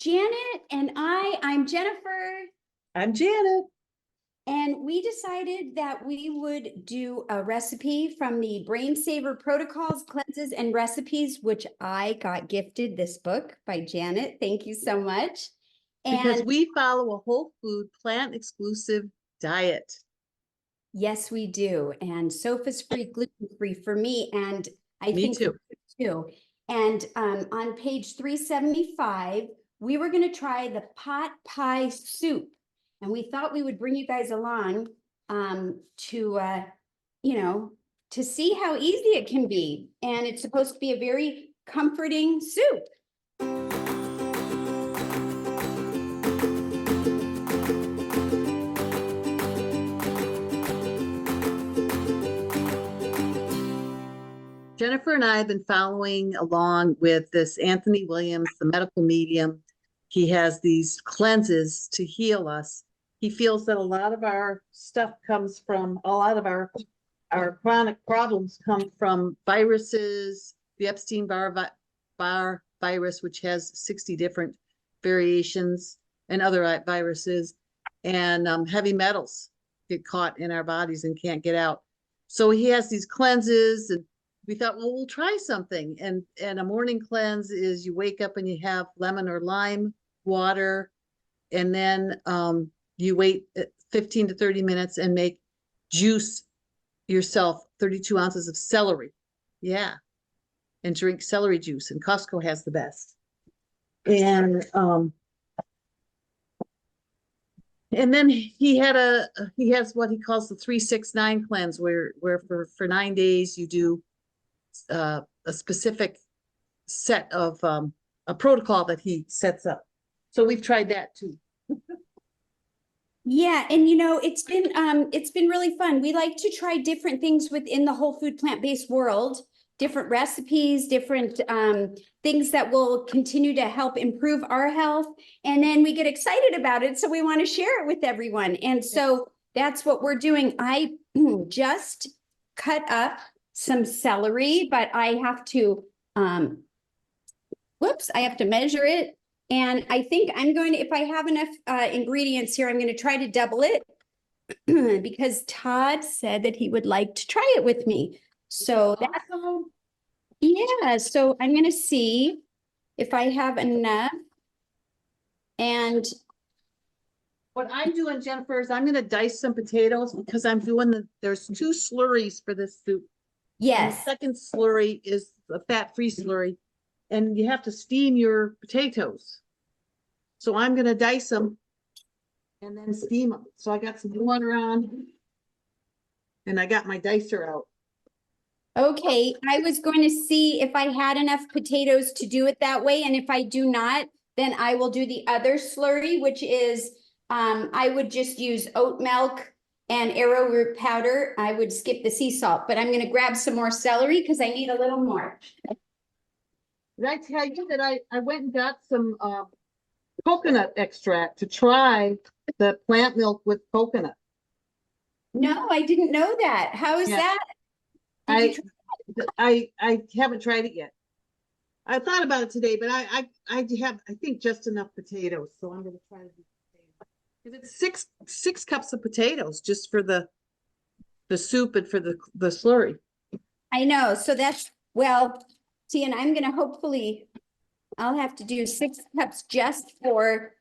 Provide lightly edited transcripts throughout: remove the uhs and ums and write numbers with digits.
Janet and I'm Jennifer, I'm Janet. and we decided that we would do a recipe from the Brain Saver Protocols, Cleanses, and Recipes, which I got gifted this book by Janet. Thank you so much. Because And we follow a whole food, plant exclusive diet. yes, we do. And sofa-free, gluten-free for me, and I Me think too. for you too. And on page 375, we were going to try the pot pie soup. And we thought we would bring you guys along to see how easy it can be. And it's supposed to be a very comforting soup. Jennifer and I have been following along with this Anthony Williams, the medical medium. He has these cleanses to heal us. He feels that a lot of our stuff comes from, a lot of our chronic problems come from viruses, the Epstein-Barr virus, which has 60 different variations, and other viruses, and heavy metals get caught in our bodies and can't get out. So he has these cleanses, and we thought, well, we'll try something. And a morning cleanse is you wake up and you have lemon or lime water, and then you wait 15 to 30 minutes and make juice yourself 32 ounces of celery. Yeah. And drink celery juice. And Costco has the best. And then he has what he calls the 3-6-9 cleanse, where for 9 days you do a specific set of a protocol that he sets up. So we've tried that too. Yeah, and it's been really fun. We like to try different things within the whole food plant-based world, different recipes, different things that will continue to help improve our health. And then we get excited about it, so we want to share it with everyone. And so that's what we're doing. I just cut up some celery, but I have to I have to measure it. And I think I'm going to, if I have enough ingredients here, I'm going to try to double it because Todd said that he would like to try it with me. So that's all. Yeah, so I'm going to see if I have enough. And what I'm doing, Jennifer, is I'm going to dice some potatoes because I'm doing there's 2 slurries for this soup. yes. And the second slurry is a fat-free slurry, and you have to steam your potatoes. So I'm going to dice them and then steam them. So I got some water on, and I got my dicer out. Okay, I was going to see if I had enough potatoes to do it that way. And if I do not, then I will do the other slurry, which is I would just use oat milk and arrowroot powder. I would skip the sea salt, but I'm going to grab some more celery because I need a little more. Did I tell you that I went and got some coconut extract to try the plant milk with coconut? No, I didn't know that. How is that? I haven't tried it yet. I thought about it today, but I have, I think, just enough potatoes, so I'm going to try to do potatoes. Because it's six cups of potatoes just for the soup and for the slurry. I know. So that's, well, see, and I'm going to hopefully, I'll have to do 6 cups just for,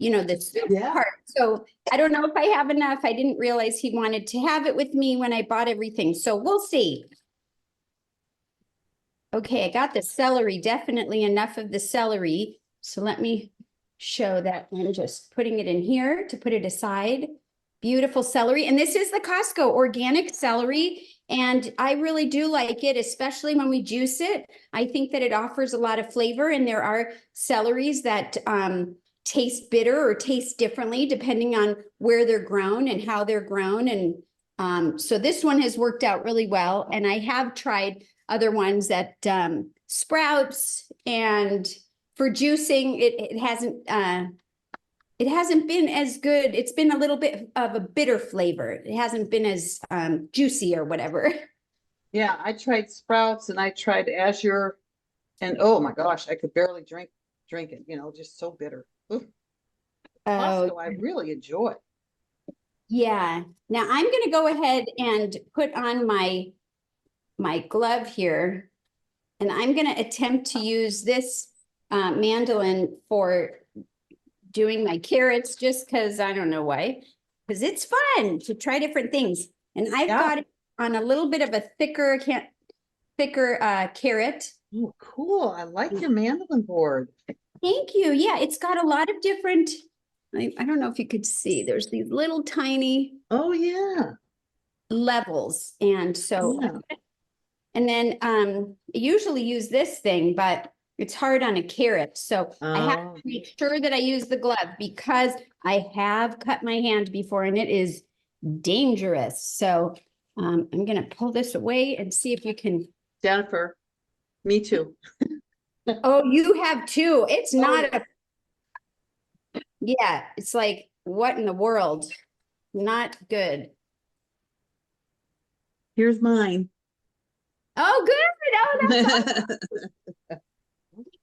the soup part. So I don't know if I have enough. I didn't realize he wanted to have it with me when I bought everything. So we'll see. Okay, I got the celery, definitely enough of the celery. So let me show that I'm just putting it in here to put it aside. Beautiful celery. And this is the Costco organic celery. And I really do like it, especially when we juice it. I think that it offers a lot of flavor, and there are celeries that taste bitter or taste differently depending on where they're grown and how they're grown. And so this one has worked out really well. And I have tried other ones at Sprouts, and for juicing, it hasn't been as good. It's been a little bit of a bitter flavor. It hasn't been as juicy or whatever. Yeah, I tried Sprouts and I tried Azure, and oh my gosh, I could barely drink drink it, you know, just so bitter. Ugh. Oh, Costco, I really enjoy. yeah. Now I'm gonna go ahead and put on my glove here. And I'm gonna attempt to use this mandolin for doing my carrots just because I don't know why. Because it's fun to try different things. And I've Yeah. got it on a little bit of a thicker carrot. Oh, cool. I like your mandolin board. Thank you. Yeah, it's got a lot of different, I don't know if you could see, there's these little tiny Oh, yeah. levels. And so, Yeah. and then I usually use this thing, but it's hard on a carrot. So I have Oh. to make sure that I use the glove because I have cut my hand before and it is dangerous. So I'm going to pull this away and see if you can. Jennifer, me too. Oh, you have too. It's Oh, not yeah. yeah, it's like, what in the world? Not good. Here's mine. Oh, good. Oh, that's awesome.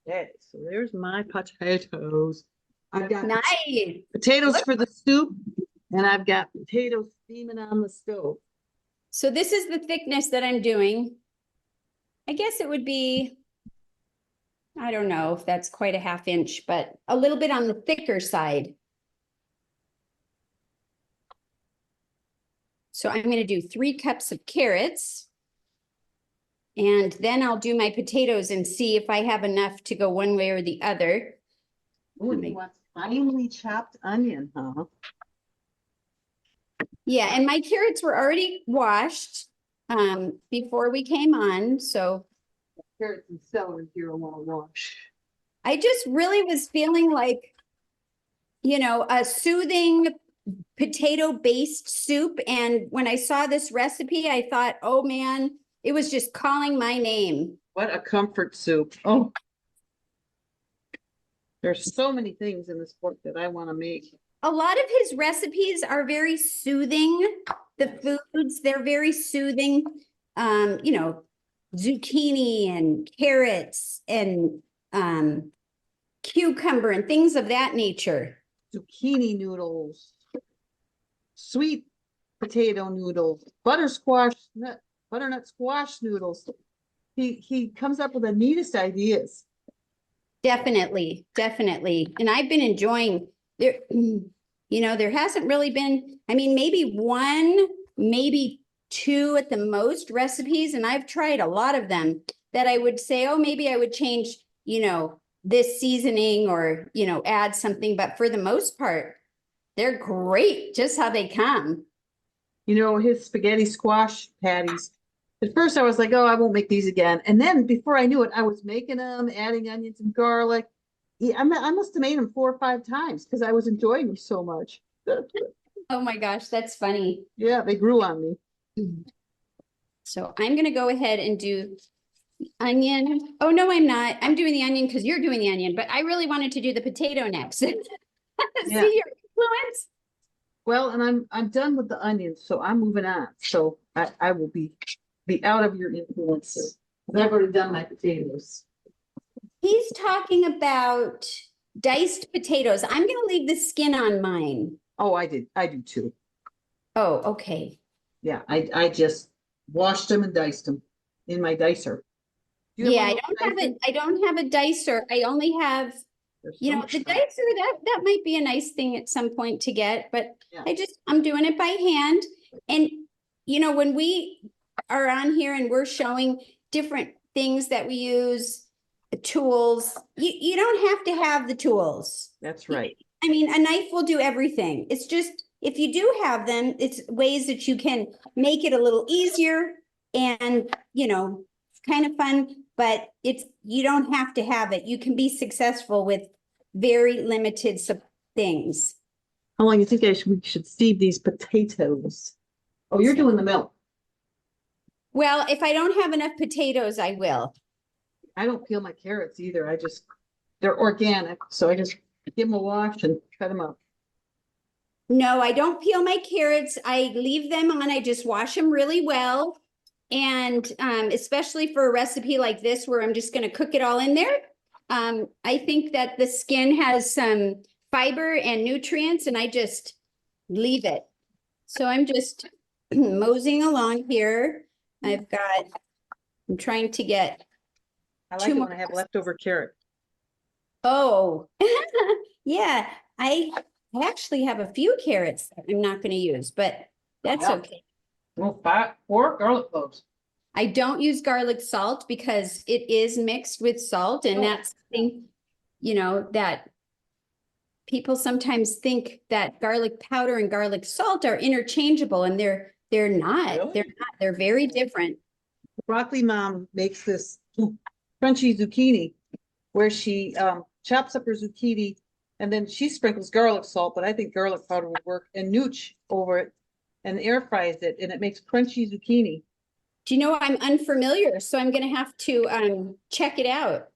Okay, so there's my potatoes. I've got Nice. potatoes for the soup, and I've got potatoes steaming on the stove. So this is the thickness that I'm doing. I guess it would be, I don't know if that's quite a ½ inch, but a little bit on the thicker side. So I'm going to do 3 cups of carrots. And then I'll do my potatoes and see if I have enough to go one way or the other. Oh, and you want finely chopped onion, huh? Yeah, and my carrots were already washed before we came on. So Carrots and celery here I want to wash. I just really was feeling like, you know, a soothing potato-based soup. And when I saw this recipe, I thought, oh man, it was just calling my name. What a comfort soup. Oh, there's so many things in this book that I want to make. A lot of his recipes are very soothing. The foods, they're very soothing. You know, zucchini and carrots and cucumber and things of that nature. Zucchini noodles, sweet potato noodles, butternut squash noodles. He comes up with the neatest ideas. Definitely, definitely. And I've been enjoying there, you know, there hasn't really been, I mean, maybe 1, maybe 2 at the most recipes, and I've tried a lot of them that I would say, oh, maybe I would change, you know, this seasoning or, you know, add something. But for the most part, they're great just how they come. You know, his spaghetti squash patties. At first I was like, oh, I won't make these again. And then before I knew it, I was making them, adding onions and garlic. Yeah, I must have made them 4 or 5 times because I was enjoying them so much. Oh my gosh, that's funny. Yeah, they grew on me. So I'm going to go ahead and do onion. Oh, no, I'm not. I'm doing the onion because you're doing the onion, but I really wanted to do the potato next. See Yeah. your influence? Well, and I'm done with the onions, so I'm moving on. So I will be out of your influence. I've already done my potatoes. He's talking about diced potatoes. I'm going to leave the skin on mine. Oh, I do too. Oh, okay. Yeah, I just washed them and diced them in my dicer. Do you Yeah, have I one of don't have those it. I don't have a dicer. I only have, There's you so know, much the stuff. dicer, that might be a nice thing at some point to get, but Yeah. I'm doing it by hand. And, you know, when we are on here and we're showing different things that we use, tools, you don't have to have the tools. That's right. I mean, a knife will do everything. It's just, if you do have them, it's ways that you can make it a little easier and, you know, it's kind of fun, but you don't have to have it. You can be successful with very limited things. How long do you think we should steep these potatoes? Oh, you're doing the milk. Well, if I don't have enough potatoes, I will. I don't peel my carrots either. They're organic, so I just give them a wash and cut them up. No, I don't peel my carrots. I leave them on. I just wash them really well. And especially for a recipe like this, where I'm just going to cook it all in there, I think that the skin has some fiber and nutrients and I just leave it. So I'm just moseying along here. I'm trying to get, I Two like it more when I have leftover carrot. oh, yeah, I actually have a few carrots that I'm not gonna use, but that's Yeah. okay. Well, fat or garlic cloves. I don't use garlic salt because it is mixed with salt and Oh, that's something, that people sometimes think that garlic powder and garlic salt are interchangeable and they're not. Really? They're not. They're very different. Broccoli mom makes this crunchy zucchini where she chops up her zucchini and then she sprinkles garlic salt, but I think garlic powder would work, and nooch over it and air fries it, and it makes crunchy zucchini. Do you know I'm unfamiliar? So I'm gonna have to check it out.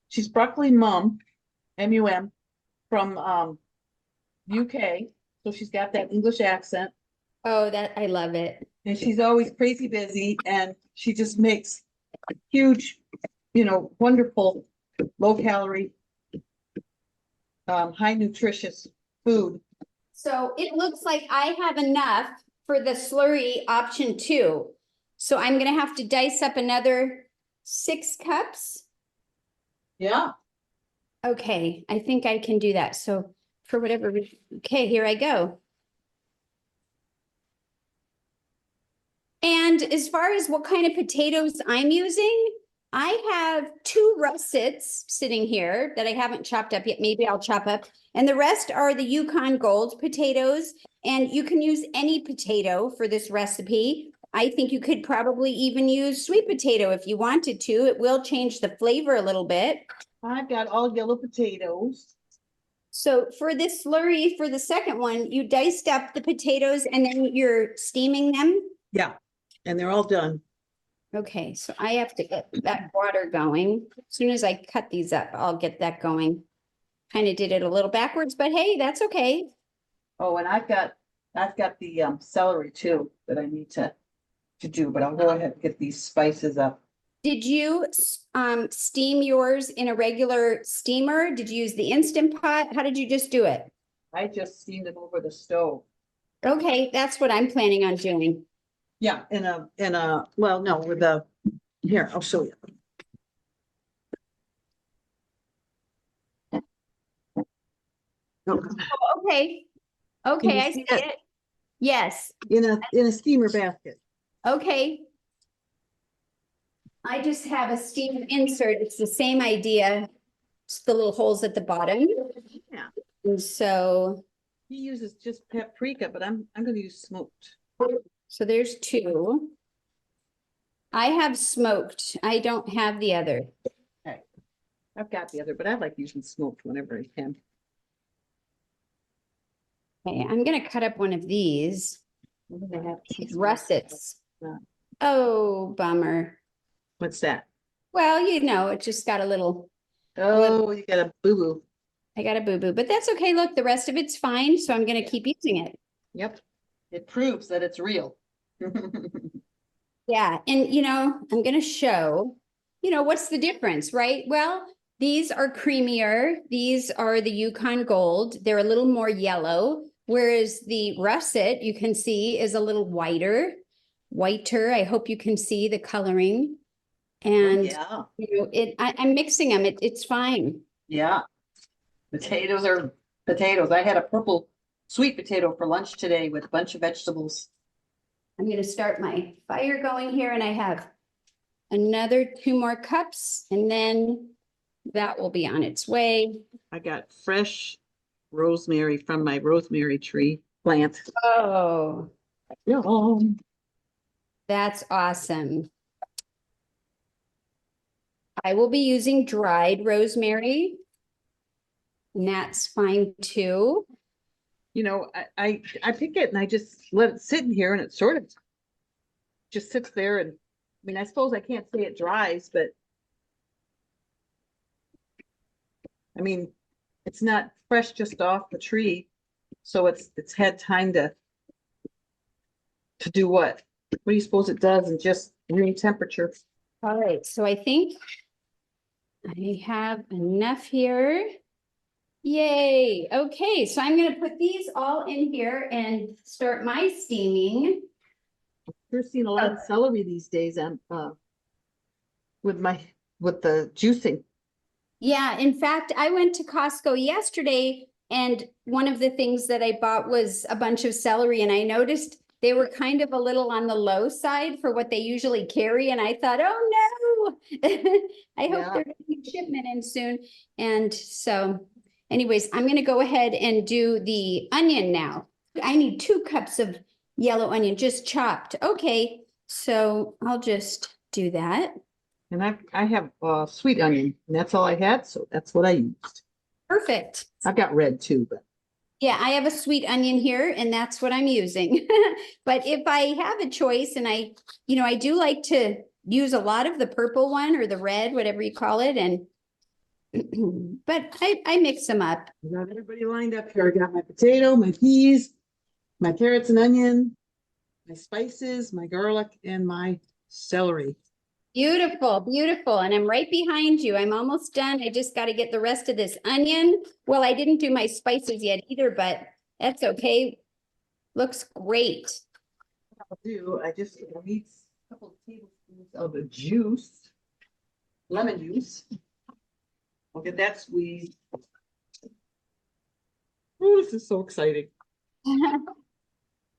She's broccoli mum, M-U-M, from UK, so she's got that English accent, Oh, that I love it. and she's always crazy busy, and she just makes huge, wonderful, low calorie, high nutritious food. So it looks like I have enough for the slurry option 2. So I'm gonna have to dice up another 6 cups. Yeah. Okay, I think I can do that. So for whatever, okay, here I go. And as far as what kind of potatoes I'm using, I have 2 russets sitting here that I haven't chopped up yet. Maybe I'll chop up. And the rest are the Yukon Gold potatoes. And you can use any potato for this recipe. I think you could probably even use sweet potato if you wanted to. It will change the flavor a little bit. I've got all yellow potatoes. So for this slurry, for the second one, you diced up the potatoes and then you're steaming them. Yeah, and they're all done. Okay, so I have to get that water going. As soon as I cut these up, I'll get that going. Kind of did it a little backwards, but hey, that's okay. Oh, and I've got the celery too that I need to do, but I'll go ahead and get these spices up. Did you steam yours in a regular steamer? Did you use the Instant Pot? How did you just do it? I just steamed it over the stove. Okay, that's what I'm planning on doing. Yeah, well, no, with here, I'll show you. Oh, okay. Okay, you I see see it? it. Yes, In a steamer basket. okay. I just have a steam insert. It's the same idea. It's the little holes at the bottom. Yeah. And so, He uses just paprika, but I'm gonna use smoked. so there's 2. I have smoked. I don't have the other. Okay. I've got the other, but I like using smoked whenever I can. Okay, I'm gonna cut up one of these russets. Yeah. Oh, bummer. What's that? Well, it just got a little, Oh, you got a boo-boo. I got a boo-boo, but that's okay. Look, the rest of it's fine, so I'm gonna keep using it. Yep. It proves that it's real. Yeah, and I'm gonna show, what's the difference, right? Well, these are creamier. These are the Yukon Gold. They're a little more yellow, whereas the russet, you can see, is a little whiter. I hope you can see the coloring. And Yeah. I'm mixing them. It's fine. Yeah. Potatoes are potatoes. I had a purple sweet potato for lunch today with a bunch of vegetables. I'm gonna start my fire going here, and I have another 2 more cups, and then that will be on its way. I got fresh rosemary from my rosemary tree plant. Oh, Yum. that's awesome. I will be using dried rosemary. And that's fine too. I pick it and I just let it sit in here and it sort of just sits there, and I suppose I can't say it dries, but it's not fresh just off the tree, so it's had time to do what? What do you suppose it does in just room temperature? All right, so I think I have enough here. Yay. Okay, so I'm gonna put these all in here and start my steaming. We're seeing a lot of celery these days and with the juicing. Yeah, in fact, I went to Costco yesterday and one of the things that I bought was a bunch of celery and I noticed they were kind of a little on the low side for what they usually carry. And I thought, oh no, I hope Yeah. they're getting a shipment in soon. And so anyways, I'm gonna go ahead and do the onion now. I need 2 cups of yellow onion just chopped. Okay, so I'll just do that. And I have sweet onion, and that's all I had, so that's what I used. Perfect. I've got red too, but Yeah, I have a sweet onion here and that's what I'm using. But if I have a choice and I do like to use a lot of the purple one or the red, whatever you call it, and but I mix them up. I got everybody lined up here. I got my potato, my peas, my carrots and onion, my spices, my garlic, and my celery. Beautiful, beautiful. And I'm right behind you. I'm almost done. I just got to get the rest of this onion. Well, I didn't do my spices yet either, but that's okay. Looks great. I just need a couple of tablespoons of the juice, lemon juice. I'll get that squeezed. Oh, this is so exciting.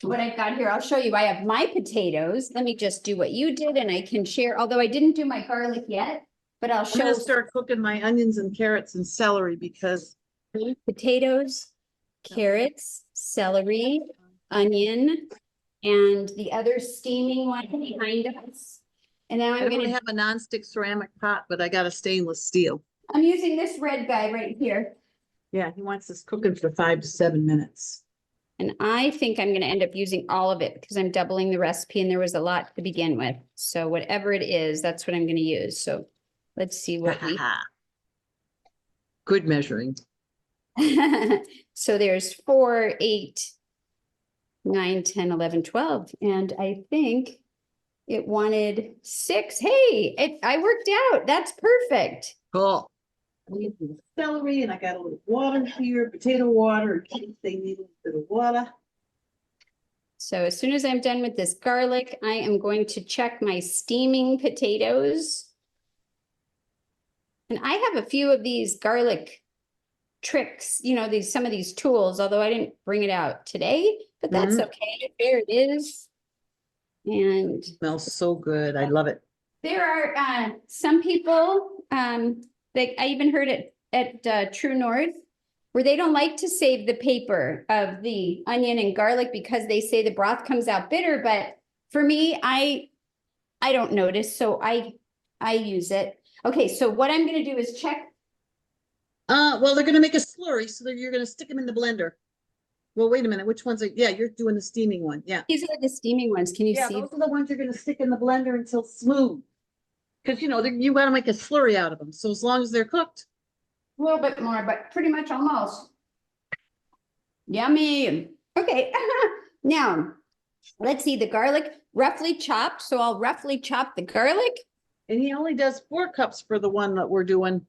What I've got here, I'll show you. I have my potatoes. Let me just do what you did and I can share, although I didn't do my garlic yet, but I'll I'm show gonna start cooking my onions and carrots and celery because potatoes, carrots, celery, onion, and the other steaming one behind us. And now I I'm don't gonna, have a nonstick ceramic pot, but I got a stainless steel. I'm using this red guy right here. Yeah, he wants this cooking for 5 to 7 minutes. And I think I'm gonna end up using all of it because I'm doubling the recipe and there was a lot to begin with. So whatever it is, that's what I'm gonna use. So let's see what we. Good measuring. So there's 4, 8, 9, 10, 11, 12. And I think it wanted 6. Hey, I worked out. That's perfect. Cool. I need some celery and I got a little water here, potato water, in case they need a little bit of water. So as soon as I'm done with this garlic, I am going to check my steaming potatoes. And I have a few of these garlic tricks, some of these tools, although I didn't bring it out today, but that's okay. There it is. And Smells so good. I love it. there are some people, like I even heard it at True North, where they don't like to save the paper of the onion and garlic because they say the broth comes out bitter. But for me, I don't notice, so I use it. Okay, so what I'm gonna do is check. Well, they're gonna make a slurry, so that you're gonna stick them in the blender. Well, wait a minute, which ones are, yeah, you're doing the steaming one, yeah. These are the steaming ones. Can you Yeah, see? those are the ones you're gonna stick in the blender until smooth. Cause you gotta make a slurry out of them, so as long as they're cooked. A little bit more, but pretty much almost. Yummy. Okay, now let's see the garlic roughly chopped. So I'll roughly chop the garlic. And he only does 4 cups for the one that we're doing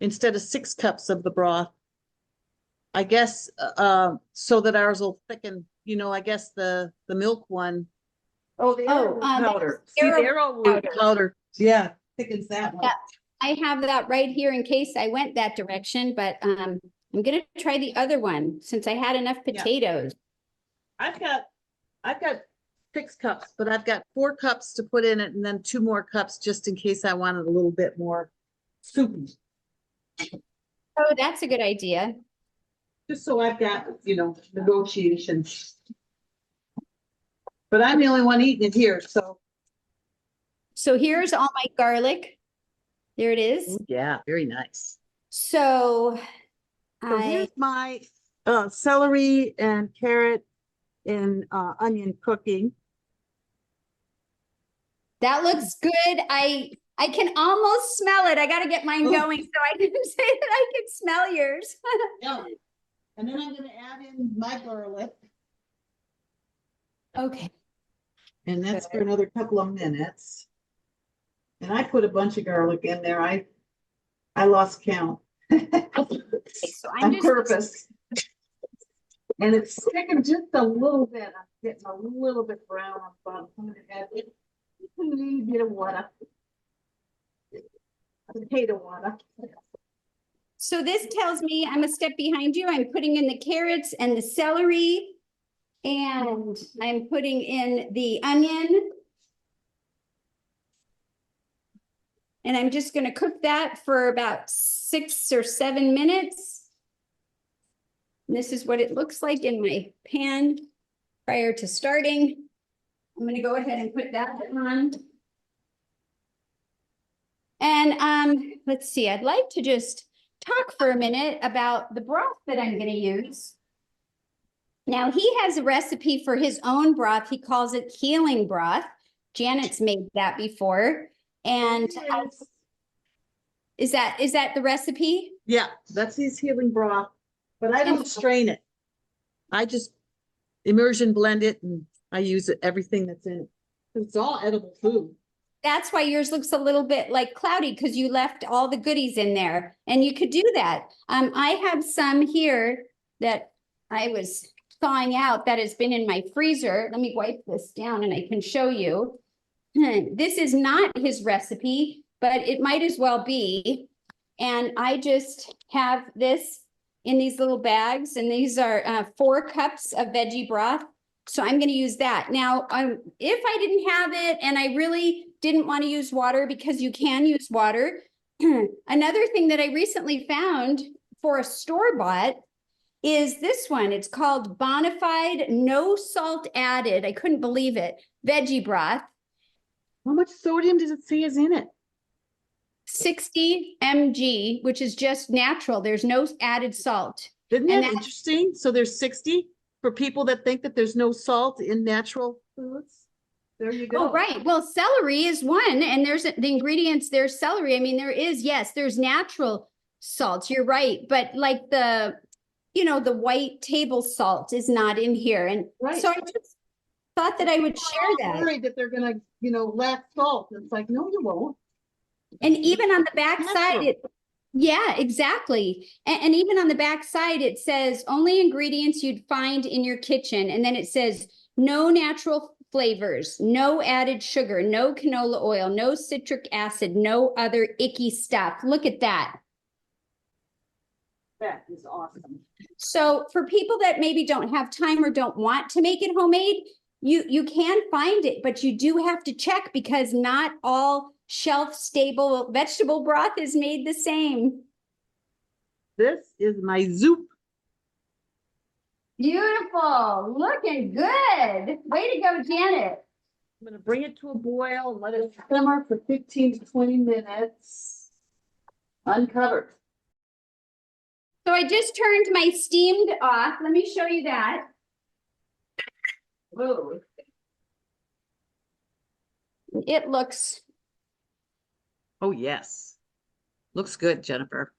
instead of 6 cups of the broth. I guess, so that ours will thicken, I guess the milk one. Oh, the arrow powder. See, the arrowroot powder. Yeah, thickens that one. Yeah. I have that right here in case I went that direction, but I'm gonna try the other one since I had enough potatoes. I've got 6 cups, but I've got 4 cups to put in it and then 2 more cups just in case I wanted a little bit more soupy. Oh, that's a good idea. Just so I've got, negotiations. But I'm the only one eating it here, so. So here's all my garlic. There it is. Yeah, very nice. So So here's my celery and carrot and onion cooking. that looks good. I can almost smell it. I gotta get mine going, so I didn't say that I could smell yours. Yeah. And then I'm gonna add in my garlic. Okay. And that's for another couple of minutes. And I put a bunch of garlic in there. I lost count. so I'm On just, purpose. And it's sticking just a little bit. I'm getting a little bit brown on the bottom. I'm gonna add a little bit of water. Potato water. so this tells me I'm a step behind you. I'm putting in the carrots and the celery. And I'm putting in the onion. And I'm just gonna cook that for about 6 or 7 minutes. And this is what it looks like in my pan prior to starting. I'm gonna go ahead and put that on. And let's see, I'd like to just talk for a minute about the broth that I'm gonna use. Now he has a recipe for his own broth. He calls it healing broth. Janet's made that before. And is that the recipe? Yeah, that's his healing broth, but I don't strain it. I just immersion blend it and I use it, everything that's in it. It's all edible food. That's why yours looks a little bit like cloudy because you left all the goodies in there and you could do that. I have some here that I was thawing out that has been in my freezer. Let me wipe this down and I can show you. This is not his recipe, but it might as well be. And I just have this in these little bags, and these are 4 cups of veggie broth. So I'm going to use that. Now, if I didn't have it and I really didn't want to use water, because you can use water. Another thing that I recently found for a store-bought is this one. It's called Bonafide, no salt added. I couldn't believe it. Veggie broth. How much sodium does it say is in it? 60 mg, which is just natural. There's no added salt. Isn't And that that- interesting? So there's 60 for people that think that there's no salt in natural foods. There you go. Oh, right. Well, celery is one, and there's the ingredients, there's celery. I mean, there's natural salts. You're right. But like the white table salt is not in here. And Right. so I just thought that I would share that. Worried that they're gonna, lack salt. It's like, no, you won't. And even on the back side, Natural. yeah, exactly. And even on the back side, it says only ingredients you'd find in your kitchen. And then it says no natural flavors, no added sugar, no canola oil, no citric acid, no other icky stuff. Look at that. That is awesome. So for people that maybe don't have time or don't want to make it homemade, you can find it, but you do have to check because not all shelf-stable vegetable broth is made the same. This is my soup. Beautiful, looking good. Way to go, Janet. I'm gonna bring it to a boil and let it simmer for 15 to 20 minutes. Uncovered. So I just turned my steamed off. Let me show you that. Whoa. It looks Oh, yes. Looks good, Jennifer.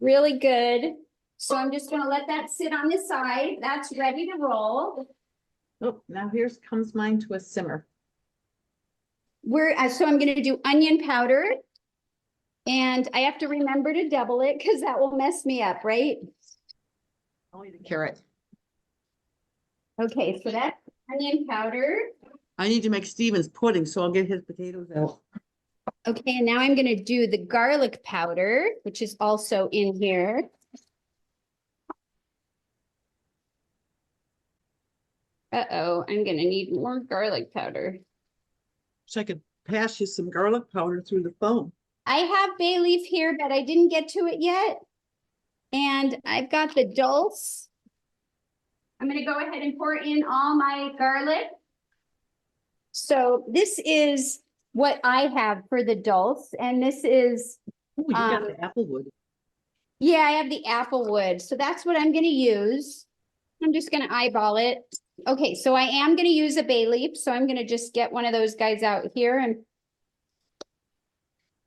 really good. So I'm just gonna let that sit on the side. That's ready to roll. Oh, now here's comes mine to a simmer. So I'm gonna do onion powder. And I have to remember to double it because that will mess me up, right? Only the carrot. Okay, so that's onion powder. I need to make Steven's pudding, so I'll get his potatoes out. Okay, and now I'm gonna do the garlic powder, which is also in here. Uh-oh, I'm gonna need more garlic powder. So I could pass you some garlic powder through the phone. I have bay leaf here, but I didn't get to it yet. And I've got the dulse. I'm gonna go ahead and pour in all my garlic. So this is what I have for the dulse, and this is, Oh, you got the applewood. yeah, I have the applewood. So that's what I'm gonna use. I'm just gonna eyeball it. Okay, so I am gonna use a bay leaf, so I'm gonna just get one of those guys out here, and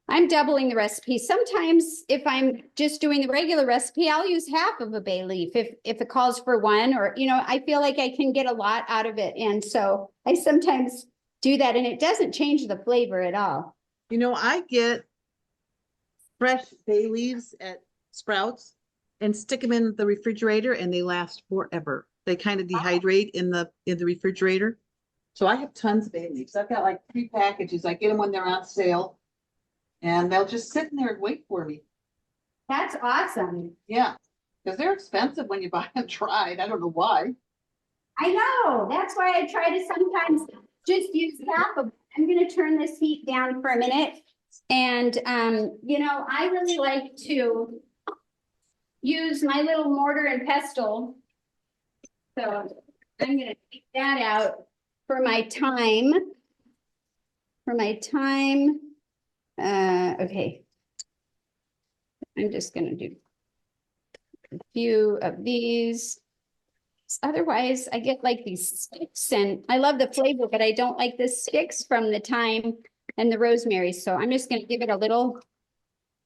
I'm doubling the recipe. Sometimes if I'm just doing the regular recipe, I'll use half of a bay leaf if it calls for one, or, I feel like I can get a lot out of it. And so I sometimes do that, and it doesn't change the flavor at all. I get fresh bay leaves at Sprouts and stick them in the refrigerator and they last forever. They kind of dehydrate in the refrigerator. So I have tons of bay leaves. I've got like 3 packages. I get them when they're on sale. And they'll just sit in there and wait for me. That's awesome. Yeah, because they're expensive when you buy them dried. I don't know why. I know. That's why I try to sometimes just use half of. I'm going to turn this heat down for a minute. And, you know, I really like to use my little mortar and pestle. So I'm going to take that out for my time. Okay. I'm just going to do a few of these. Otherwise, I get like these sticks, and I love the flavor, but I don't like the sticks from the thyme and the rosemary. So I'm just going to give it a little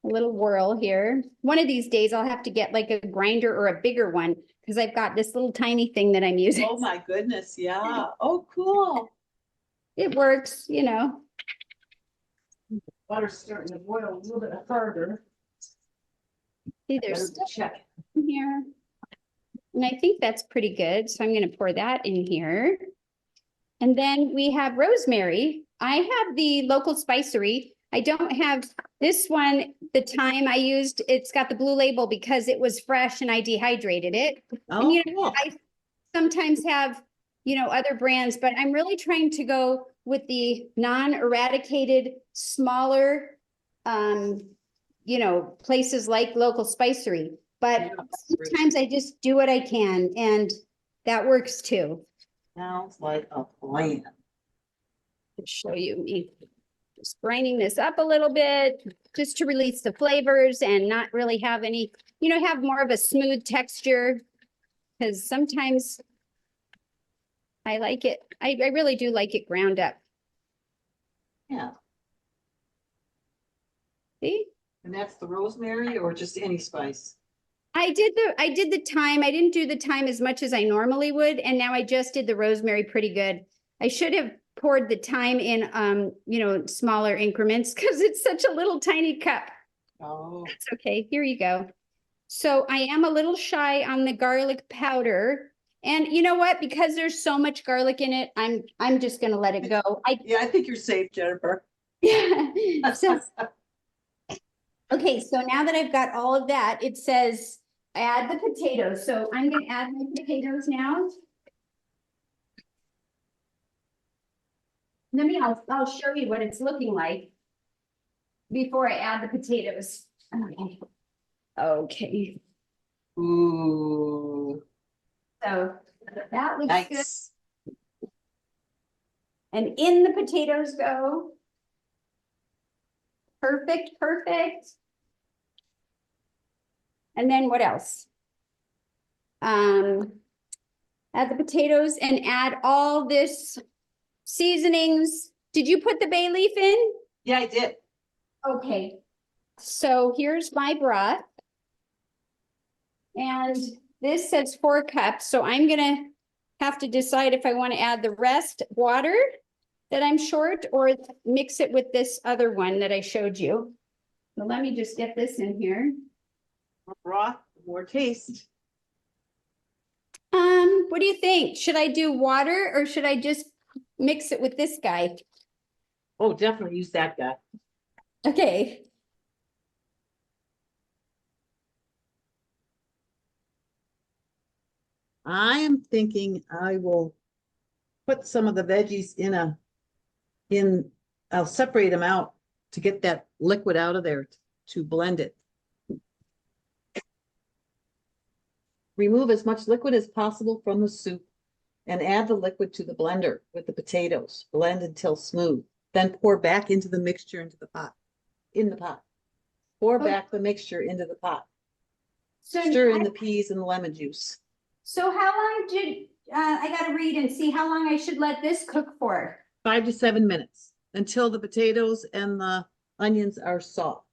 whirl here. One of these days, I'll have to get like a grinder or a bigger one because I've got this little tiny thing that I'm using. Oh my goodness, yeah. Oh, cool. It works, you know. Butter's starting to boil a little bit harder. See, Better there's stuff check. in here. And I think that's pretty good. So I'm going to pour that in here. And then we have rosemary. I have the local spicery. I don't have this one. The thyme I used, it's got the blue label because it was fresh and I dehydrated it. Oh, And you know, cool. I sometimes have, you know, other brands, but I'm really trying to go with the non-eradicated, smaller, you know, places like local spicery. But Yeah, sometimes I just do what I can, and that works too. Sounds like a plan. I'll show you me just grinding this up a little bit, just to release the flavors and not really have any, you know, have more of a smooth texture. Because sometimes I like it. I really do like it ground up. Yeah. See? And that's the rosemary or just any spice? I did the thyme. I didn't do the thyme as much as I normally would, and now I just did the rosemary pretty good. I should have poured the thyme in you know, smaller increments because it's such a little tiny cup. Oh. It's okay. Here you go. So I am a little shy on the garlic powder. And you know what? Because there's so much garlic in it, I'm just gonna let it go. Yeah, I think you're safe, Jennifer. So okay, so now that I've got all of that, it says add the potatoes. So I'm gonna add my potatoes now. I'll show you what it's looking like before I add the potatoes. Okay. Okay. Ooh, So that looks good. nice. And in the potatoes go. Perfect, perfect. And then what else? Add the potatoes and add all this seasonings. Did you put the bay leaf in? Yeah, I did. Okay. So here's my broth. And this says 4 cups. So I'm gonna have to decide if I want to add the rest water that I'm short or mix it with this other one that I showed you. So let me just get this in here. More broth, more taste. What do you think? Should I do water or should I just mix it with this guy? Oh, definitely use that guy. Okay. I am thinking I will put some of the veggies I'll separate them out to get that liquid out of there to blend it. Remove as much liquid as possible from the soup and add the liquid to the blender with the potatoes. Blend until smooth. Then pour back into the mixture in the pot. Pour back the mixture into the pot. So Stir in the peas and the lemon juice. So how long I gotta read and see how long I should let this cook for? 5 to 7 minutes until the potatoes and the onions are soft.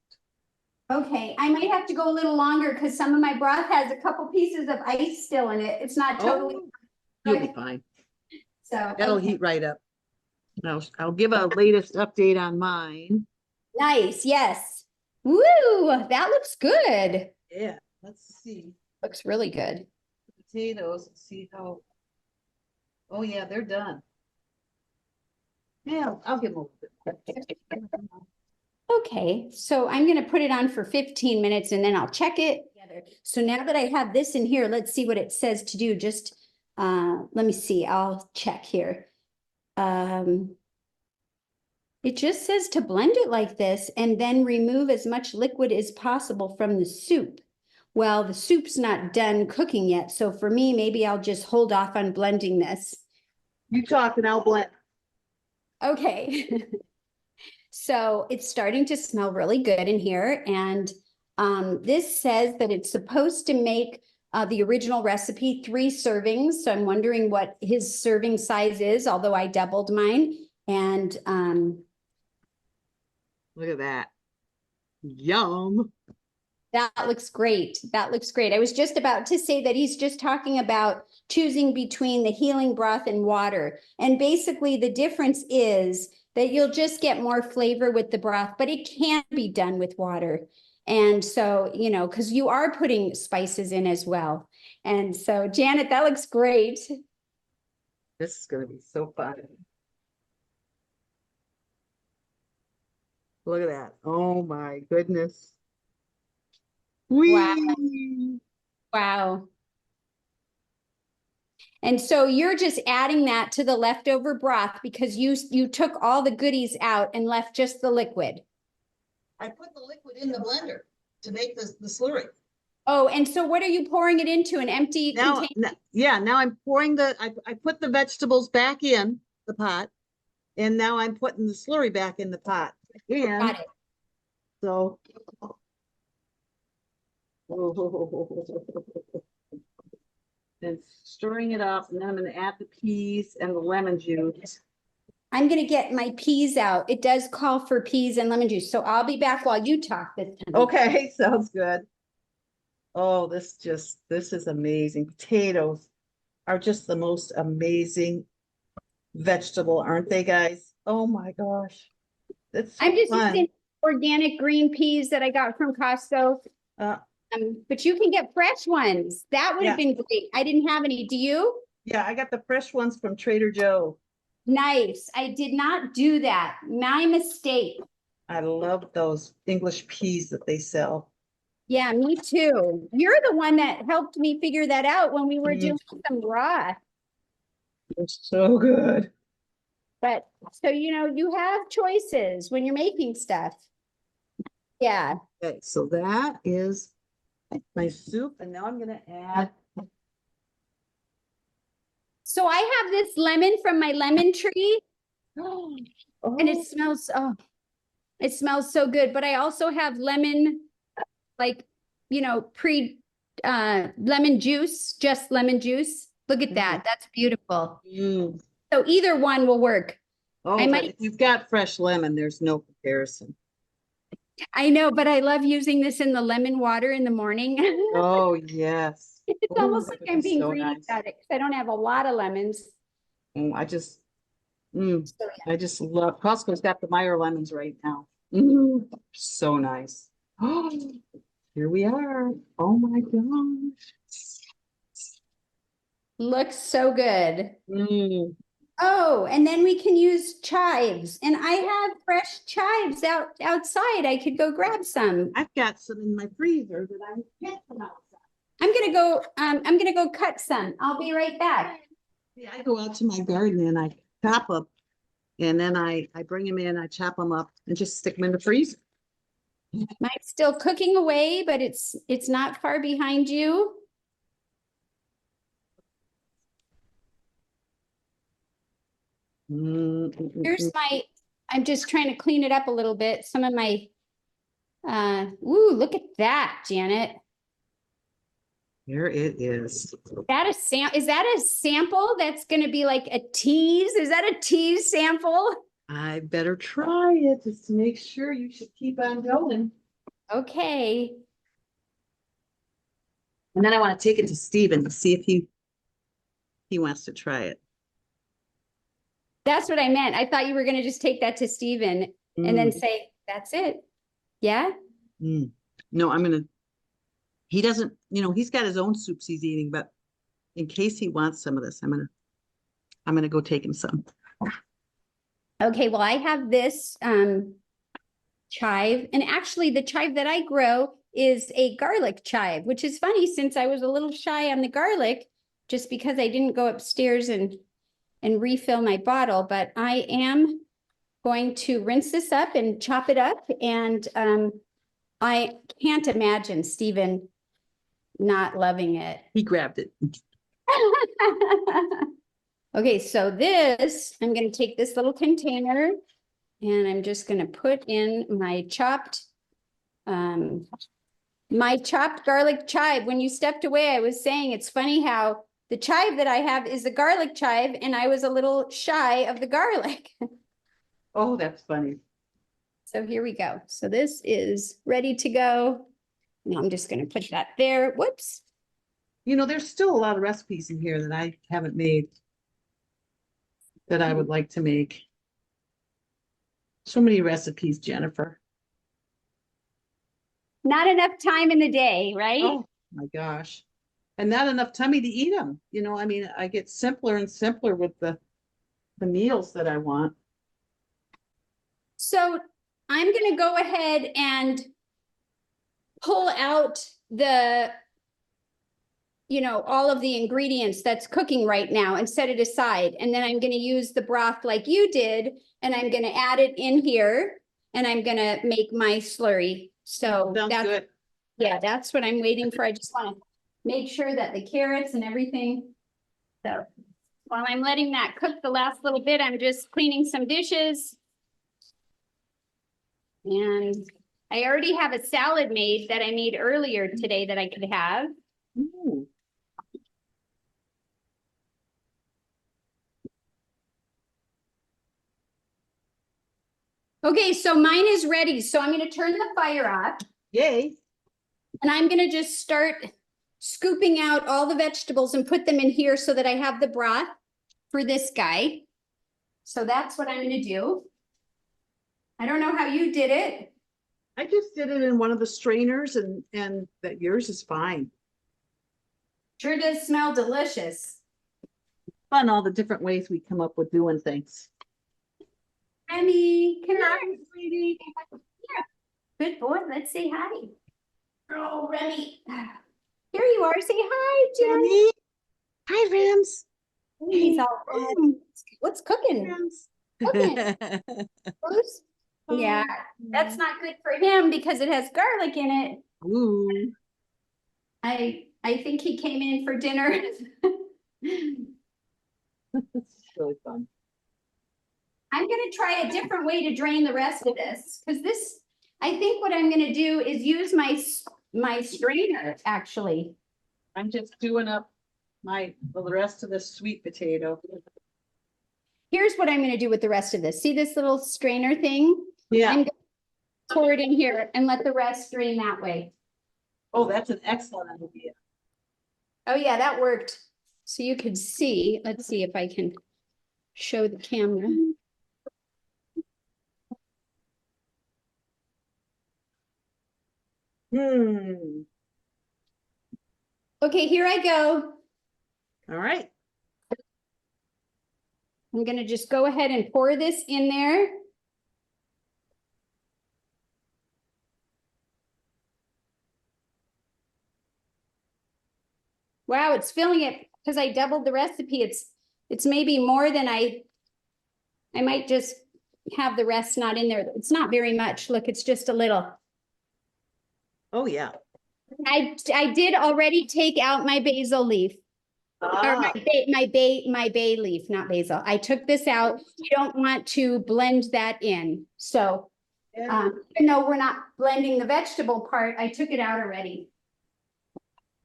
Okay, I might have to go a little longer because some of my broth has a couple pieces of ice still in it. It's not totally. You'll be fine. So. That'll okay. heat right up. I'll give a latest update on mine. Nice, yes. Woo, that looks good. Yeah, let's see. Looks really good. Potatoes, see how. Oh yeah, they're done. Yeah, I'll give them a little bit. Okay, so I'm gonna put it on for 15 minutes and then I'll check it. So now that I have this in here, let's see what it says to do. Just, let me see, I'll check here. It just says to blend it like this and then remove as much liquid as possible from the soup. Well, the soup's not done cooking yet, so for me, maybe I'll just hold off on blending this. You talk and I'll blend. Okay. So it's starting to smell really good in here. And this says that it's supposed to make the original recipe 3 servings. So I'm wondering what his serving size is, although I doubled mine. And Look at that. Yum. that looks great. That looks great. I was just about to say that he's just talking about choosing between the healing broth and water. And basically the difference is that you'll just get more flavor with the broth, but it can be done with water. And so, you know, because you are putting spices in as well. And so, Janet, that looks great. This is gonna be so fun. Look at that. Oh my goodness. Wow. Whee! Wow. And so you're just adding that to the leftover broth because you took all the goodies out and left just the liquid. I put the liquid in the blender to make the slurry. Oh, and so what are you pouring it into, an empty Now, container? yeah, now I'm pouring I put the vegetables back in the pot. And now I'm putting the slurry back in the pot. And Got it. so. And stirring it up, and then I'm gonna add the peas and the lemon juice. I'm gonna get my peas out. It does call for peas and lemon juice, so I'll be back while you talk this time. Okay, sounds good. Oh, this is amazing. Potatoes are just the most amazing vegetable, aren't they, guys? Oh my gosh. That's so I'm just fun. using organic green peas that I got from Costco. Uh, But you can get fresh ones. That would have Yeah. been great. I didn't have any. Do you? yeah, I got the fresh ones from Trader Joe. Nice. I did not do that. My mistake. I love those English peas that they sell. Yeah, me too. You're the one that helped me figure that out when we were Mm. doing some broth. They're so good. But so, you know, you have choices when you're making stuff. Yeah. Okay, so that is my soup, and now I'm gonna add. So I have this lemon from my lemon tree Oh, and it smells, oh, it smells so good. But I also have lemon, like, you know, lemon juice, just lemon juice. Look at that. That's beautiful. mm. So either one will work. Oh, I but might- if you've got fresh lemon, there's no comparison. I know, but I love using this in the lemon water in the morning. Oh, yes. It's Oh, almost that like would I'm be being so greedy nice. about it because I don't have a lot of lemons. I just, mm, So, yeah. I just love, Costco's got the Meyer lemons right now. So nice. Oh, here we are. Oh my gosh. Looks so good. Mm, Oh, and then we can use chives. And I have fresh chives outside. I could go grab some. I've got some in my freezer that I can't come outside. I'm gonna go cut some. I'll be right back. Yeah, I go out to my garden and I chop up, and then I bring them in, I chop them up and just stick them in the freezer. Mine's still cooking away, but it's not far behind you. Here's I'm just trying to clean it up a little bit. Some of my, ooh, look at that, Janet. Here it is. Is that a sample that's gonna be like a tease? Is that a tease sample? I better try it just to make sure. You should keep on going. Okay. And then I want to take it to Steven to see if he wants to try it. That's what I meant. I thought you were gonna just take that to Steven and then say, that's it. Yeah? No, he doesn't, he's got his own soups he's eating, but in case he wants some of this, I'm gonna go take him some. Okay, well, I have this chive, and actually the chive that I grow is a garlic chive, which is funny since I was a little shy on the garlic, just because I didn't go upstairs and refill my bottle, but I am going to rinse this up and chop it up, and I can't imagine Stephen not loving it. He grabbed it. Okay, so this, I'm going to take this little container and I'm just going to put in my chopped garlic chive. When you stepped away, I was saying it's funny how the chive that I have is a garlic chive and I was a little shy of the garlic. Oh, that's funny. So here we go. So this is ready to go. Now I'm just going to put that there. Whoops. There's still a lot of recipes in here that I haven't made that I would like to make. So many recipes, Jennifer. Not enough time in the day, right? Oh my gosh. And not enough tummy to eat them. I get simpler and simpler with the meals that I want. So I'm going to go ahead and pull out all of the ingredients that's cooking right now and set it aside. And then I'm going to use the broth like you did, and I'm going to add it in here, and I'm going to make my slurry. So Sounds good. Yeah, that's what I'm waiting for. I just want to make sure that the carrots and everything. So while I'm letting that cook the last little bit, I'm just cleaning some dishes. And I already have a salad made that I made earlier today that I could have. Ooh. Okay, so mine is ready. So I'm going to turn the fire off. Yay. And I'm going to just start scooping out all the vegetables and put them in here so that I have the broth for this guy. So that's what I'm going to do. I don't know how you did it. I just did it in one of the strainers, and that yours is fine. Sure does smell delicious. Fun, all the different ways we come up with doing things. Remy, come on. Hi, sweetie. Good boy. Let's say hi. Oh, Remy. Here you are. Say hi, Jen. Jenny. Hi, Rams. He's all red. What's cooking? Rams. Cooking. Bruce? Yeah, that's not good for him because it has garlic in it. Ooh. I think he came in for dinner. It's really fun. I'm going to try a different way to drain the rest of this, because this, I think what I'm going to do is use my strainer, actually. I'm just doing up the rest of the sweet potato. Here's what I'm going to do with the rest of this. See this little strainer thing? Yeah. I'm going to pour it in here and let the rest drain that way. Oh, that's an excellent idea. Oh yeah, that worked. So you could see, let's see if I can show the camera. Okay, here I go. All right. I'm going to just go ahead and pour this in there. Wow, it's filling it because I doubled the recipe. It's maybe more than I might just have the rest not in there. It's not very much. Look, it's just a little. Oh, yeah. I did already take out my basil leaf. Or my bay leaf, not basil. I took this out. You don't want to blend that in. So even though we're not blending the vegetable part, I took it out already.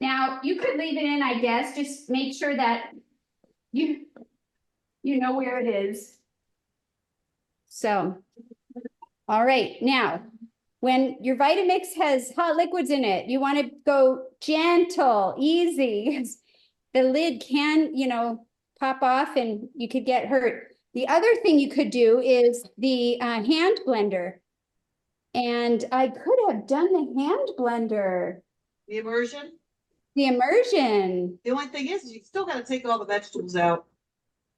Now you could leave it in, I guess. Just make sure that you know where it is. So, all right. Now, when your Vitamix has hot liquids in it, you want to go gentle, easy. The lid can, pop off and you could get hurt. The other thing you could do is the hand blender. And I could have done the hand blender, The immersion. the immersion. The only thing is you still gotta take all the vegetables out.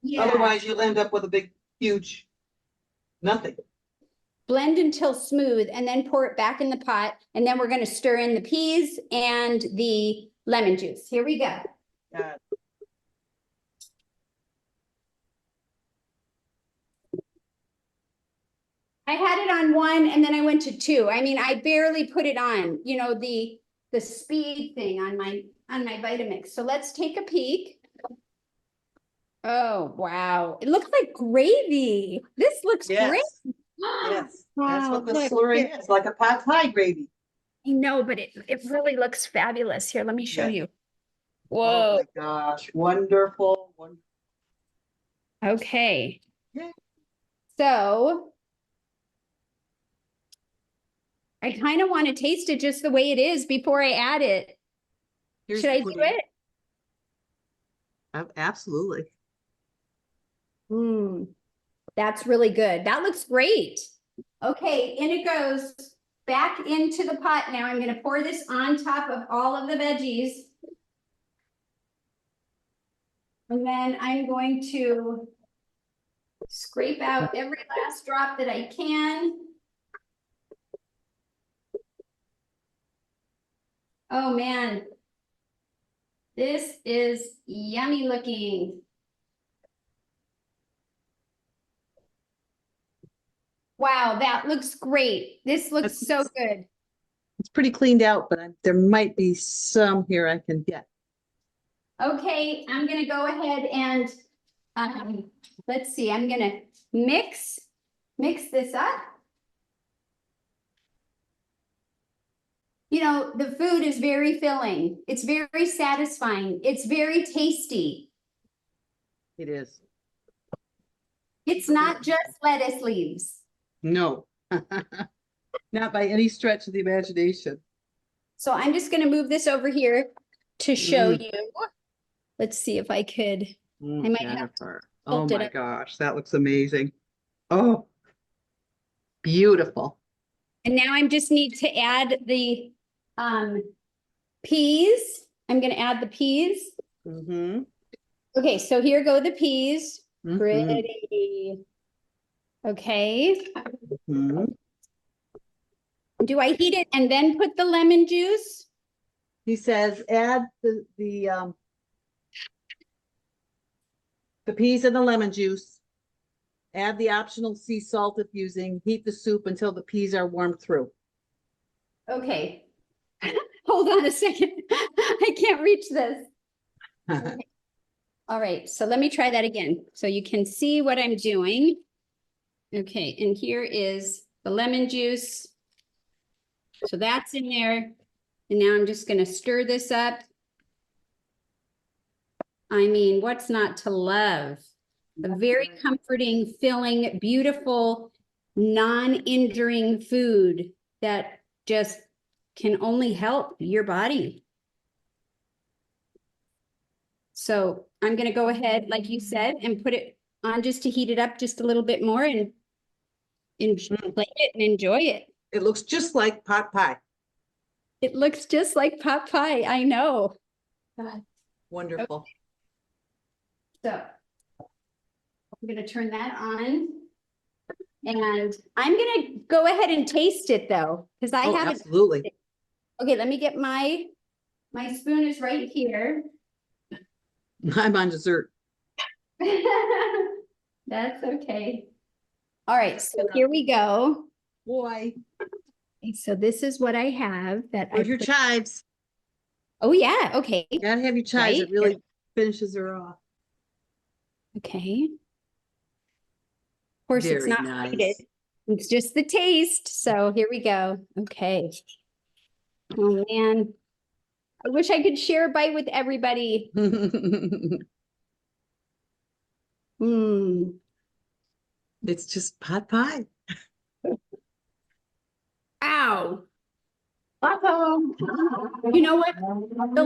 Yeah. Otherwise you'll end up with a big, huge nothing. Blend until smooth and then pour it back in the pot. And then we're going to stir in the peas and the lemon juice. Here we go. I had it on 1 and then I went to 2. I mean, I barely put it on, you know, the speed thing on my Vitamix. So let's take a peek. Oh, wow. It looks like gravy. This looks great. Yes, that's Wow, what the look. slurry is, like a pot pie gravy. I know, but it really looks fabulous. Here, let me show Yeah. you. Oh Whoa. my gosh, wonderful, wonderful. Okay. Yeah. So I kind of want to taste it just the way it is before I add it. Here's Should the I do pudding. it? Absolutely. That's really good. That looks great. Okay, in it goes back into the pot. Now I'm going to pour this on top of all of the veggies. And then I'm going to scrape out every last drop that I can. Oh man, this is yummy looking. Wow, that looks great. This looks so good. It's pretty cleaned out, but there might be some here I can get. Okay, I'm gonna go ahead and let's see, I'm gonna mix this up. You know, the food is very filling. It's very satisfying. It's very tasty. It is. It's not just lettuce leaves. No, not by any stretch of the imagination. So I'm just gonna move this over here to show you. Let's see if I could. I might have to Jennifer. Oh tilt it my up. gosh, that looks amazing. Oh, beautiful. And now I just need to add the peas. I'm gonna add the peas. Mm-hmm. Okay, so here go the peas. Mhm. Pretty. Okay. Mm-hmm. Do I heat it and then put the lemon juice? He says add the peas and the lemon juice. Add the optional sea salt if using. Heat the soup until the peas are warmed through. Okay. Hold on a second. I can't reach this. Okay. All right, so let me try that again so you can see what I'm doing. Okay, and here is the lemon juice. So that's in there. And now I'm just going to stir this up. I mean, what's not to love? A very comforting, filling, beautiful, non-injuring food that just can only help your body. So I'm going to go ahead, like you said, and put it on just to heat it up just a little bit more and plate it and enjoy it. It looks just like pot pie. It looks just like pot pie. I know. God. Wonderful. So I'm going to turn that on. And I'm going to go ahead and taste it though, because I haven't. Absolutely. Okay, let me get my spoon is right here. I'm on dessert. That's okay. All right, so here we go. Boy, Okay, so this is what I have that I where's your put- chives? Oh yeah, okay. You gotta have your chives. Right? It really finishes her off. Okay. Of course, it's Very not nice. rated. It's just the taste. So here we go. Okay. Oh man. I wish I could share a bite with everybody. It's just pot pie. Ow. You know what? The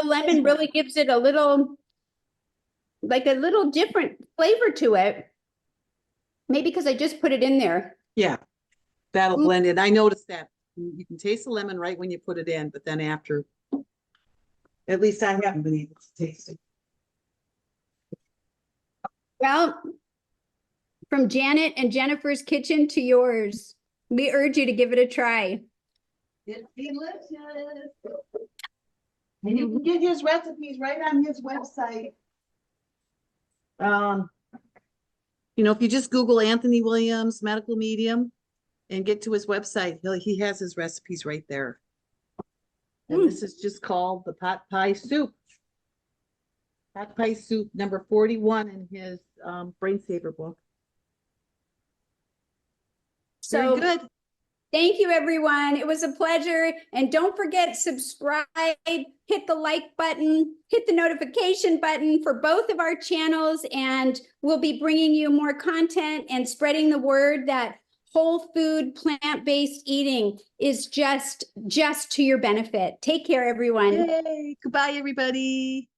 lemon really gives it a little, like a little different flavor to it. Maybe because I just put it in there. Yeah. That'll Mm. blend in. I noticed that. You can taste the lemon right when you put it in, but then after, at least I haven't been able to taste it. Well, from Janet and Jennifer's kitchen to yours, we urge you to give it a try. It's delicious. And you can get his recipes right on his website. If you just Google Anthony Williams Medical Medium and get to his website, he has his recipes right there. And this is just called the pot pie soup. Pot pie soup number 41 in his Brain Saver book. Very So good. thank you, everyone. It was a pleasure. And don't forget, subscribe, hit the like button, hit the notification button for both of our channels. And we'll be bringing you more content and spreading the word that whole food, plant-based eating is just to your benefit. Take care, everyone. Yay. Goodbye, everybody.